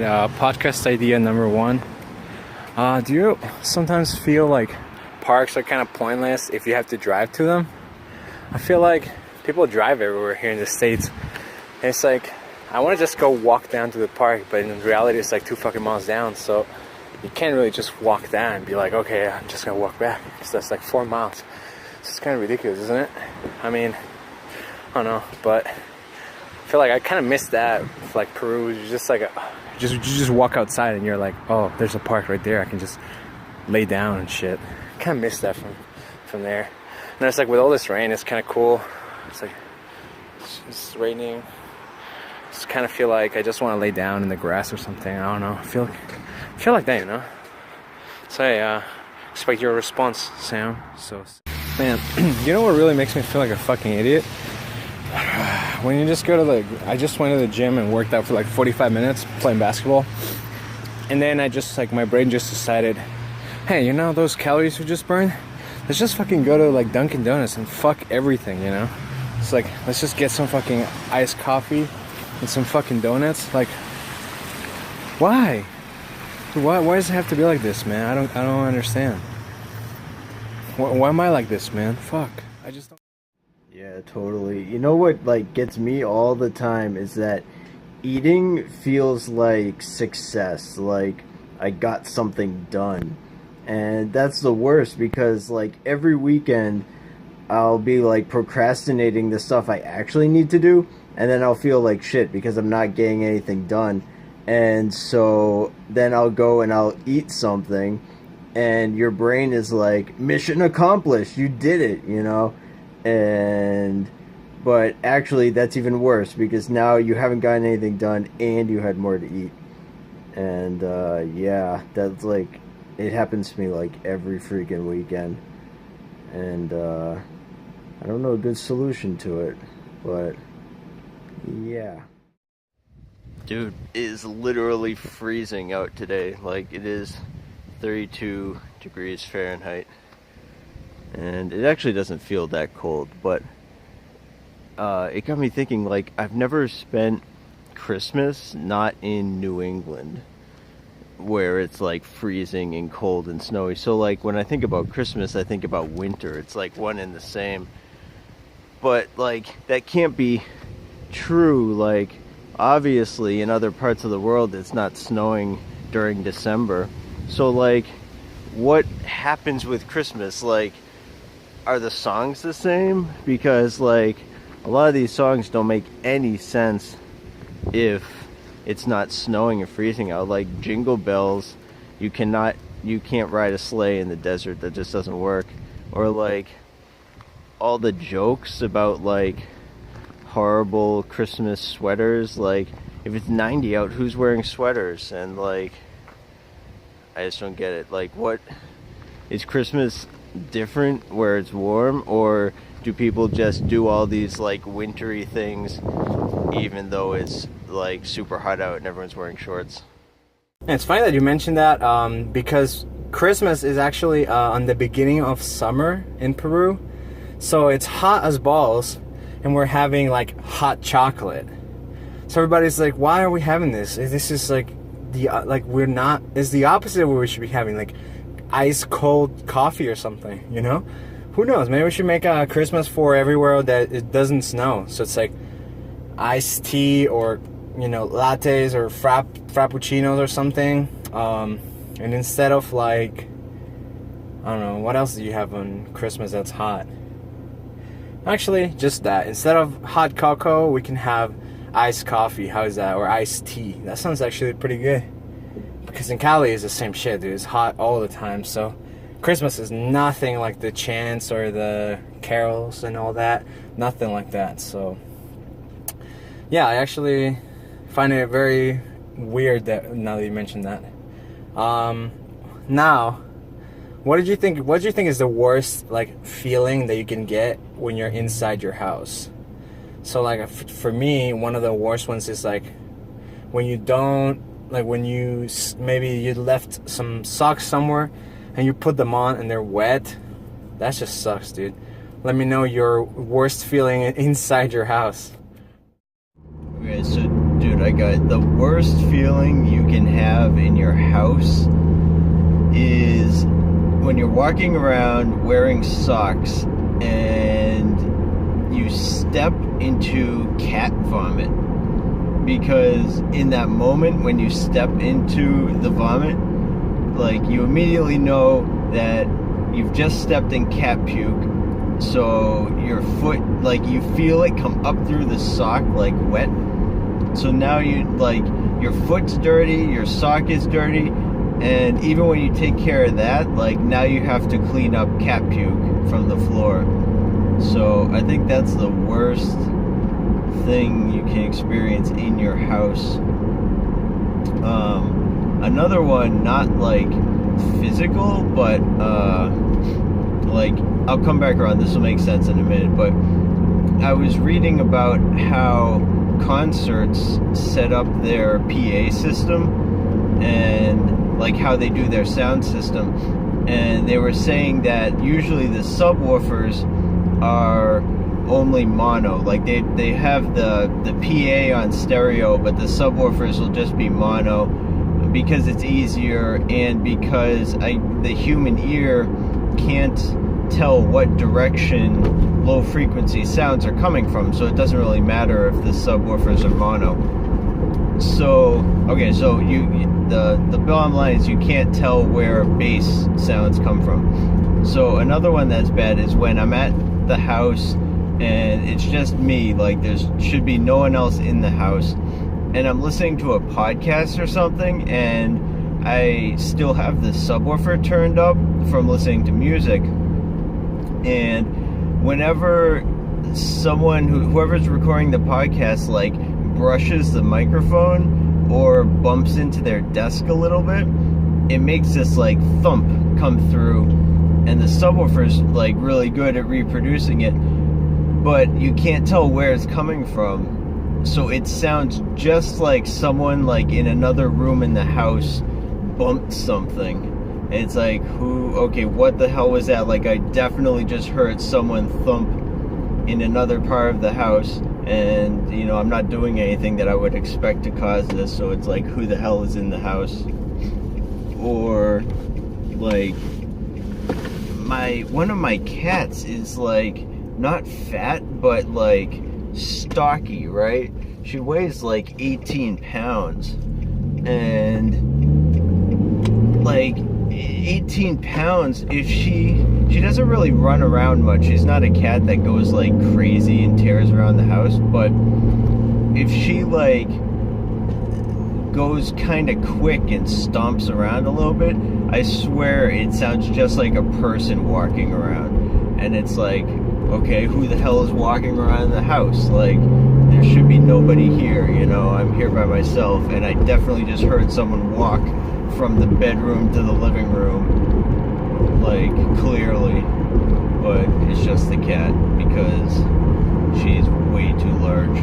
Alright, podcast idea number one. Do you sometimes feel like parks are kind of pointless if you have to drive to them? I feel like people drive everywhere here in the States. And it's like, I want to just go walk down to the park, but in reality it's like 2 fucking miles down, so you can't really just walk down and be like, okay, I'm just gonna walk back, because that's like 4 miles. So it's kind of ridiculous, isn't it? I mean, I don't know, but I feel like I kind of miss that with like Peru. It's just like you just walk outside and you're like, oh, there's a park right there, I can just lay down and shit. I kind of miss that from there. And it's like with all this rain, it's kind of cool. It's like it's raining. Just kind of feel like I just want to lay down in the grass or something. I don't know. I feel like that, you know. So I expect your response, Sam. So, man, you know what really makes me feel like a fucking idiot? When you just go to I just went to the gym and worked out for like 45 minutes playing basketball, and then I just like my brain just decided, hey, you know those calories we just burned? Let's just fucking go to like Dunkin' Donuts and fuck everything, you know? It's like, let's just get some fucking iced coffee and some fucking donuts. Like, why? Why does it have to be like this, man? I don't understand. Why am I like this, man? Fuck. I just don't. Yeah, totally. You know what like gets me all the time is that eating feels like success, like I got something done. And that's the worst because like every weekend I'll be like procrastinating the stuff I actually need to do, and then I'll feel like shit because I'm not getting anything done. And so then I'll go and I'll eat something, and your brain is like, mission accomplished, you did it, you know? But actually that's even worse because now you haven't gotten anything done and you had more to eat. And yeah, that's like, it happens to me like every freaking weekend. And I don't know a good solution to it, but yeah. Dude, it is literally freezing out today. Like, it is 32 degrees Fahrenheit. And it actually doesn't feel that cold, but it got me thinking, like, I've never spent Christmas not in New England, where it's like freezing and cold and snowy. So like when I think about Christmas, I think about winter. It's like one and the same. But like that can't be true. Like obviously in other parts of the world it's not snowing during December. So like what happens with Christmas? Like, are the songs the same? Because like a lot of these songs don't make any sense if it's not snowing or freezing out. Like Jingle Bells, you can't ride a sleigh in the desert. That just doesn't work. Or like all the jokes about like horrible Christmas sweaters. Like if it's 90 out, who's wearing sweaters? And like I just don't get it. Like, what is Christmas different where it's warm, or do people just do all these like wintry things even though it's like super hot out and everyone's wearing shorts? And it's funny that you mentioned that because Christmas is actually on the beginning of summer in Peru, so it's hot as balls and we're having like hot chocolate. So everybody's like, why are we having this? This is like we're not, it's the opposite of what we should be having, like ice cold coffee or something, you know? Who knows, maybe we should make a Christmas for everywhere that it doesn't snow, so it's like iced tea or, you know, lattes or frappuccinos or something, and instead of like, I don't know, what else do you have on Christmas that's hot? Actually, just that. Instead of hot cocoa, we can have iced coffee. How is that? Or iced tea. That sounds actually pretty good. Because in Cali it's the same shit, dude. It's hot all the time. So Christmas is nothing like the chants or the carols and all that. Nothing like that. So yeah, I actually find it very weird that now that you mentioned that. Now, what do you think is the worst like feeling that you can get when you're inside your house? So like for me, one of the worst ones is like when you don't, like when you maybe you left some socks somewhere and you put them on and they're wet. That just sucks, dude. Let me know your worst feeling inside your house. Okay, so dude, dude, I got the worst feeling you can have in your house is when you're walking around wearing socks and you step into cat vomit. Because in that moment when you step into the vomit, like, you immediately know that you've just stepped in cat puke. So your foot, like, you feel it come up through the sock like wet. So now you, like, your foot's dirty, your sock is dirty, and even when you take care of that, like, now you have to clean up cat puke from the floor. So I think that's the worst thing you can experience in your house. Another one, not like physical, but like, I'll come back around, this will make sense in a minute, but I was reading about how concerts set up their PA system and like how they do their sound system, and they were saying that usually the subwoofers are only mono, like they have the PA on stereo, but the subwoofers will just be mono because it's easier, and because the human ear can't tell what direction low frequency sounds are coming from, so it doesn't really matter if the subwoofers are mono. So okay, so the bottom line is you can't tell where bass sounds come from. So another one that's bad is when I'm at the house and it's just me, like there should be no one else in the house, and I'm listening to a podcast or something, and I still have the subwoofer turned up from listening to music, and whenever whoever's recording the podcast, like, brushes the microphone or bumps into their desk a little bit, it makes this like thump come through, and the subwoofer's like really good at reproducing it, but you can't tell where it's coming from. So it sounds just like someone, like, in another room in the house bumped something. And it's like, okay, what the hell was that? Like, I definitely just heard someone thump in another part of the house, and, you know, I'm not doing anything that I would expect to cause this, so it's like, who the hell is in the house? Or, like, one of my cats is, like, not fat, but, like, stocky, right? She weighs like 18 pounds, and like 18 pounds, if she doesn't really run around much. She's not a cat that goes like crazy and tears around the house, but if she like goes kind of quick and stomps around a little bit, I swear it sounds just like a person walking around. And it's like, okay, who the hell is walking around the house? Like, there should be nobody here, you know, I'm here by myself, and I definitely just heard someone walk from the bedroom to the living room, like, clearly, but it's just the cat, because she's way too large.